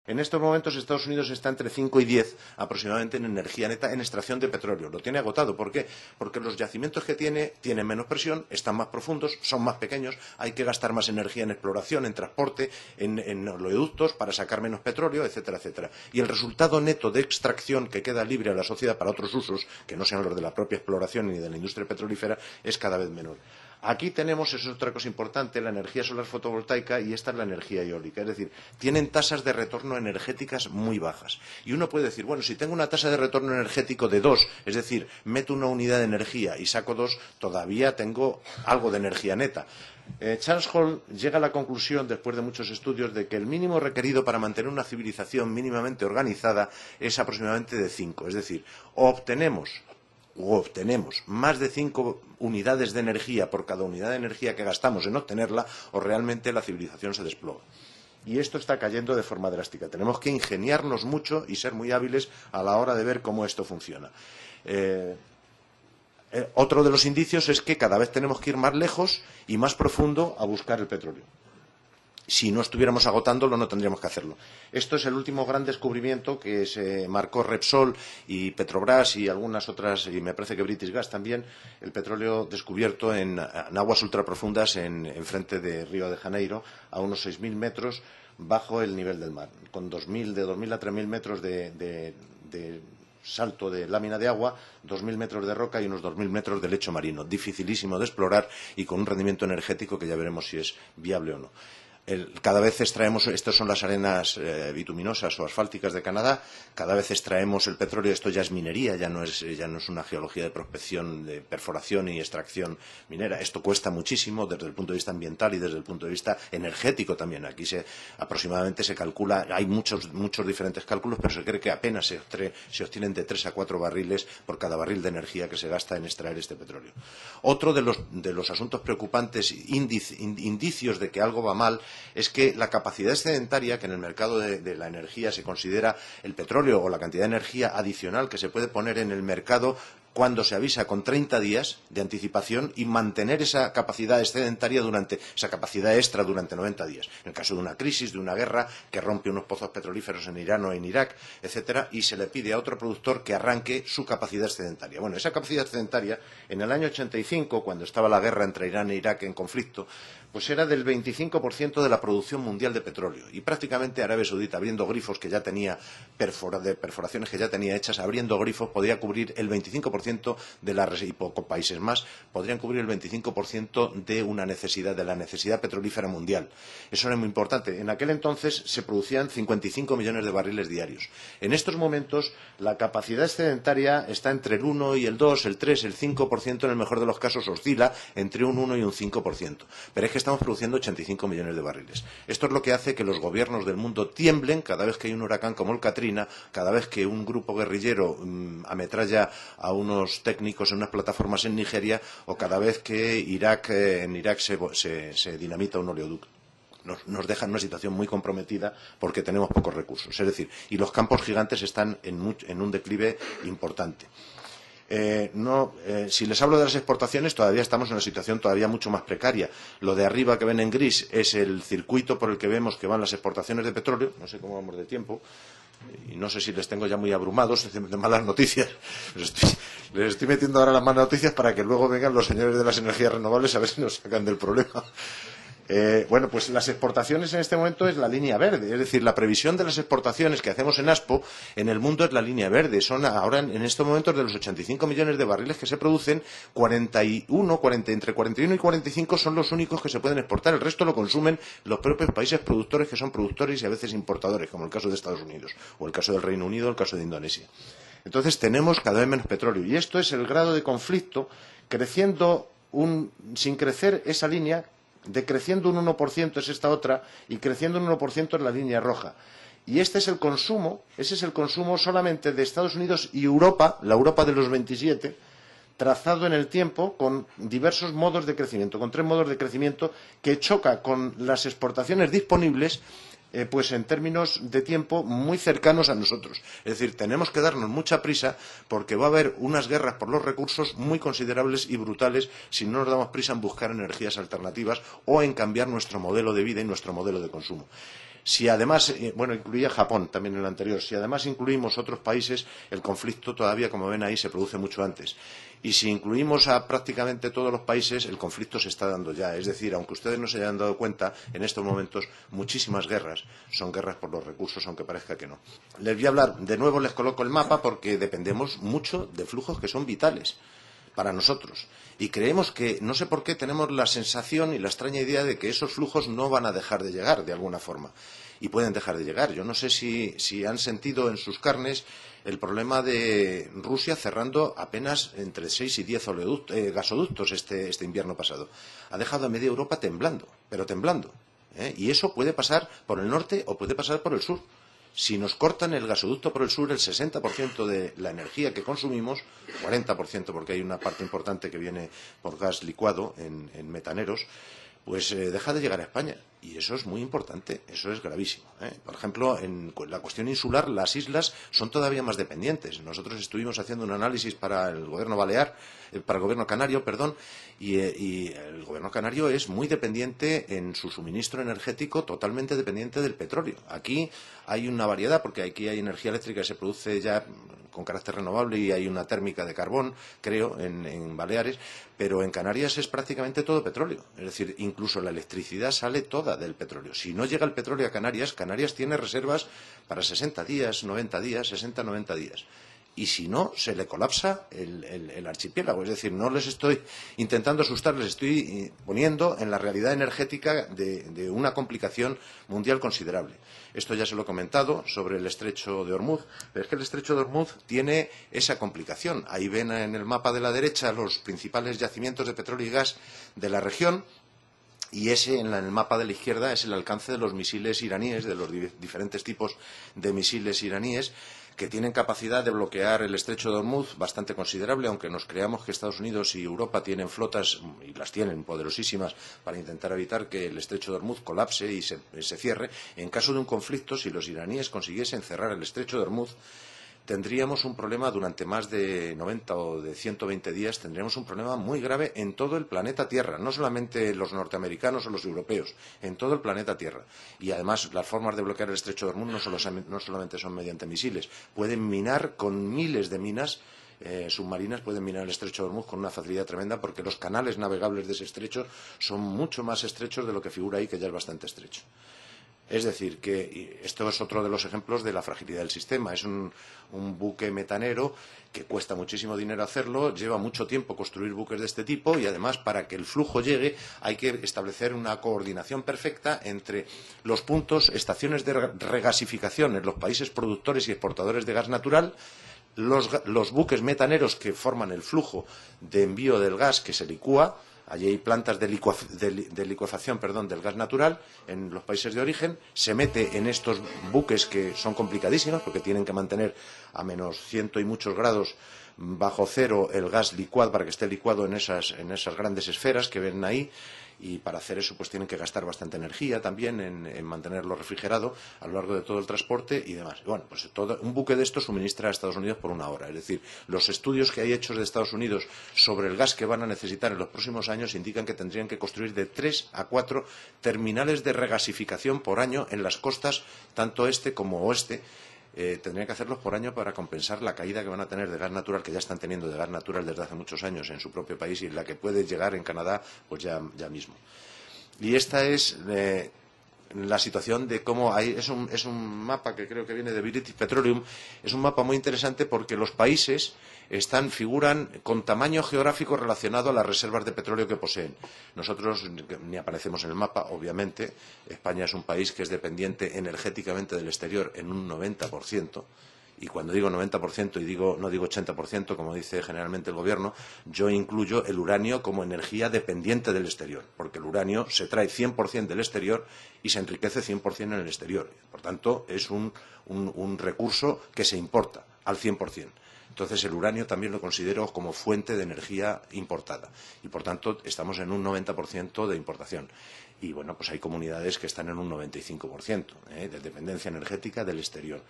En estos momentos Estados Unidos está entre 5 y 10 aproximadamente en energía neta, en extracción de petróleo. Lo tiene agotado. ¿Por qué? Porque los yacimientos que tiene tienen menos presión, están más profundos, son más pequeños, hay que gastar más energía en exploración, en transporte, en oleoductos para sacar menos petróleo, etcétera, etcétera. Y el resultado neto de extracción que queda libre a la sociedad para otros usos, que no sean los de la propia exploración ni de la industria petrolífera, es cada vez menor. Aquí tenemos, eso es otra cosa importante, la energía solar fotovoltaica y esta es la energía eólica. Es decir, tienen tasas de retorno energéticas muy bajas. Y uno puede decir, bueno, si tengo una tasa de retorno energético de 2, es decir, meto una unidad de energía y saco 2, todavía tengo algo de energía neta. Charles Hall llega a la conclusión, después de muchos estudios, de que el mínimo requerido para mantener una civilización mínimamente organizada es aproximadamente de 5. Es decir, obtenemos más de 5 unidades de energía por cada unidad de energía que gastamos en obtenerla, o realmente la civilización se desploma. Y esto está cayendo de forma drástica. Tenemos que ingeniarnos mucho y ser muy hábiles a la hora de ver cómo esto funciona. Otro de los indicios es que cada vez tenemos que ir más lejos y más profundo a buscar el petróleo. Si no estuviéramos agotándolo, no tendríamos que hacerlo. Esto es el último gran descubrimiento que se marcó Repsol y Petrobras y algunas otras, y me parece que British Gas también, el petróleo descubierto en aguas ultraprofundas frente de Río de Janeiro, a unos 6.000 metros bajo el nivel del mar, con de 2.000 a 3.000 metros de salto de lámina de agua, 2.000 metros de roca y unos 2.000 metros de lecho marino. Dificilísimo de explorar y con un rendimiento energético que ya veremos si es viable o no. Cada vez extraemos, estas son las arenas bituminosas o asfálticas de Canadá, cada vez extraemos el petróleo, esto ya es minería, ya no es una geología de prospección, de perforación y extracción minera. Esto cuesta muchísimo desde el punto de vista ambiental y desde el punto de vista energético también. Aquí aproximadamente se calcula, hay muchos diferentes cálculos, pero se cree que apenas se obtienen de 3 a 4 barriles por cada barril de energía que se gasta en extraer este petróleo. Otro de los asuntos preocupantes, indicios de que algo va mal, es que la capacidad excedentaria, que en el mercado de la energía se considera el petróleo o la cantidad de energía adicional que se puede poner en el mercado cuando se avisa con 30 días de anticipación, y mantener esa capacidad excedentaria esa capacidad extra durante 90 días. En el caso de una crisis, de una guerra que rompe unos pozos petrolíferos en Irán o en Irak, etcétera, y se le pide a otro productor que arranque su capacidad excedentaria. Bueno, esa capacidad excedentaria, en el año 85, cuando estaba la guerra entre Irán e Irak en conflicto, pues era del 25% de la producción mundial de petróleo. Y prácticamente Arabia Saudita, abriendo grifos que ya tenía, perforaciones que ya tenía hechas, abriendo grifos, podía cubrir el 25% y pocos países más podrían cubrir el 25% de la necesidad petrolífera mundial. Eso era muy importante. En aquel entonces se producían 55 millones de barriles diarios. En estos momentos la capacidad excedentaria está entre el 1 y el 2, el 3, el 5%, en el mejor de los casos oscila entre un 1 y un 5%. Pero es que estamos produciendo 85 millones de barriles. Esto es lo que hace que los gobiernos del mundo tiemblen cada vez que hay un huracán como el Katrina, cada vez que un grupo guerrillero ametralla a unos técnicos en unas plataformas en Nigeria, o cada vez que en Irak se dinamita un oleoducto. Nos deja en una situación muy comprometida porque tenemos pocos recursos. Es decir, y los campos gigantes están en un declive importante. Si les hablo de las exportaciones, todavía estamos en una situación todavía mucho más precaria. Lo de arriba que ven en gris es el circuito por el que vemos que van las exportaciones de petróleo. No sé cómo vamos de tiempo y no sé si les tengo ya muy abrumados de malas noticias. Les estoy metiendo ahora las malas noticias para que luego vengan los señores de las energías renovables a ver si nos sacan del problema. Bueno, pues las exportaciones en este momento es la línea verde, es decir, la previsión de las exportaciones que hacemos en ASPO en el mundo es la línea verde. Son ahora, en estos momentos, de los 85 millones de barriles que se producen, entre 41 y 45 son los únicos que se pueden exportar. El resto lo consumen los propios países productores, que son productores y a veces importadores, como el caso de Estados Unidos, o el caso del Reino Unido, o el caso de Indonesia. Entonces tenemos cada vez menos petróleo, y esto es el grado de conflicto, sin crecer esa línea, decreciendo un 1% es esta otra, y creciendo un 1% es la línea roja. Y ese es el consumo solamente de Estados Unidos y Europa, la Europa de los 27, trazado en el tiempo con diversos modos de crecimiento, con 3 modos de crecimiento que choca con las exportaciones disponibles, pues en términos de tiempo muy cercanos a nosotros. Es decir, tenemos que darnos mucha prisa porque va a haber unas guerras por los recursos muy considerables y brutales si no nos damos prisa en buscar energías alternativas o en cambiar nuestro modelo de vida y nuestro modelo de consumo. Si además, bueno, incluía Japón también en el anterior, si además incluimos otros países, el conflicto todavía, como ven ahí, se produce mucho antes. Y si incluimos a prácticamente todos los países, el conflicto se está dando ya. Es decir, aunque ustedes no se hayan dado cuenta, en estos momentos muchísimas guerras son guerras por los recursos, aunque parezca que no. Les voy a hablar, de nuevo les coloco el mapa porque dependemos mucho de flujos que son vitales para nosotros. Y creemos que, no sé por qué, tenemos la sensación y la extraña idea de que esos flujos no van a dejar de llegar de alguna forma. Y pueden dejar de llegar. Yo no sé si han sentido en sus carnes el problema de Rusia cerrando apenas entre 6 y 10 gasoductos este invierno pasado. Ha dejado a media Europa temblando, pero temblando. Y eso puede pasar por el norte o puede pasar por el sur. Si nos cortan el gasoducto por el sur, el 60% de la energía que consumimos, 40% porque hay una parte importante que viene por gas licuado en metaneros, pues deja de llegar a España. Y eso es muy importante, eso es gravísimo. Por ejemplo, en la cuestión insular, las islas son todavía más dependientes. Nosotros estuvimos haciendo un análisis para el gobierno balear, para el gobierno canario, perdón, y el gobierno canario es muy dependiente en su suministro energético, totalmente dependiente del petróleo. Aquí hay una variedad, porque aquí hay energía eléctrica que se produce ya con carácter renovable y hay una térmica de carbón, creo, en Baleares, pero en Canarias es prácticamente todo petróleo. Es decir, incluso la electricidad sale toda del petróleo. Si no llega el petróleo a Canarias, Canarias tiene reservas para 60 días, 90 días, 60, 90 días. Y si no, se le colapsa el archipiélago. Es decir, no les estoy intentando asustar, les estoy poniendo en la realidad energética de una complicación mundial considerable. Esto ya se lo he comentado sobre el estrecho de Hormuz, pero es que el estrecho de Hormuz tiene esa complicación. Ahí ven en el mapa de la derecha los principales yacimientos de petróleo y gas de la región. Y ese, en el mapa de la izquierda, es el alcance de los misiles iraníes, de los diferentes tipos de misiles iraníes, que tienen capacidad de bloquear el estrecho de Hormuz bastante considerable, aunque nos creamos que Estados Unidos y Europa tienen flotas, y las tienen poderosísimas, para intentar evitar que el estrecho de Hormuz colapse y se cierre. En caso de un conflicto, si los iraníes consiguiesen cerrar el estrecho de Hormuz, tendríamos un problema durante más de 90 o de 120 días, tendríamos un problema muy grave en todo el planeta Tierra, no solamente los norteamericanos o los europeos, en todo el planeta Tierra. Y además las formas de bloquear el estrecho de Hormuz no solamente son mediante misiles, pueden minar con miles de minas submarinas, pueden minar el estrecho de Hormuz con una facilidad tremenda porque los canales navegables de ese estrecho son mucho más estrechos de lo que figura ahí, que ya es bastante estrecho. Es decir, que esto es otro de los ejemplos de la fragilidad del sistema. Es un buque metanero que cuesta muchísimo dinero hacerlo, lleva mucho tiempo construir buques de este tipo y además para que el flujo llegue hay que establecer una coordinación perfecta entre los puntos, estaciones de regasificación en los países productores y exportadores de gas natural, los buques metaneros que forman el flujo de envío del gas que se licúa. Allí hay plantas de licuefacción del gas natural en los países de origen. Se mete en estos buques que son complicadísimos porque tienen que mantener a menos 100 y muchos grados bajo cero el gas licuado para que esté licuado en esas grandes esferas que ven ahí. Y para hacer eso pues tienen que gastar bastante energía también en mantenerlo refrigerado a lo largo de todo el transporte y demás. Bueno, pues un buque de estos suministra a Estados Unidos por una hora. Es decir, los estudios que hay hechos de Estados Unidos sobre el gas que van a necesitar en los próximos años indican que tendrían que construir de 3 a 4 terminales de regasificación por año en las costas, tanto este como oeste. Tendrían que hacerlos por año para compensar la caída que van a tener de gas natural, que ya están teniendo de gas natural desde hace muchos años en su propio país y la que puede llegar en Canadá pues ya mismo. Y esta es la situación de cómo hay. Es un mapa que creo que viene de British Petroleum. Es un mapa muy interesante porque los países figuran con tamaño geográfico relacionado a las reservas de petróleo que poseen. Nosotros ni aparecemos en el mapa, obviamente. España es un país que es dependiente energéticamente del exterior en un 90%. Y cuando digo 90% y no digo 80%, como dice generalmente el Gobierno, yo incluyo el uranio como energía dependiente del exterior, porque el uranio se trae 100% del exterior y se enriquece 100% en el exterior. Por tanto, es un recurso que se importa al 100%. Entonces, el uranio también lo considero como fuente de energía importada. Y, por tanto, estamos en un 90% de importación. Y, bueno, pues hay comunidades que están en un 95% de dependencia energética del exterior.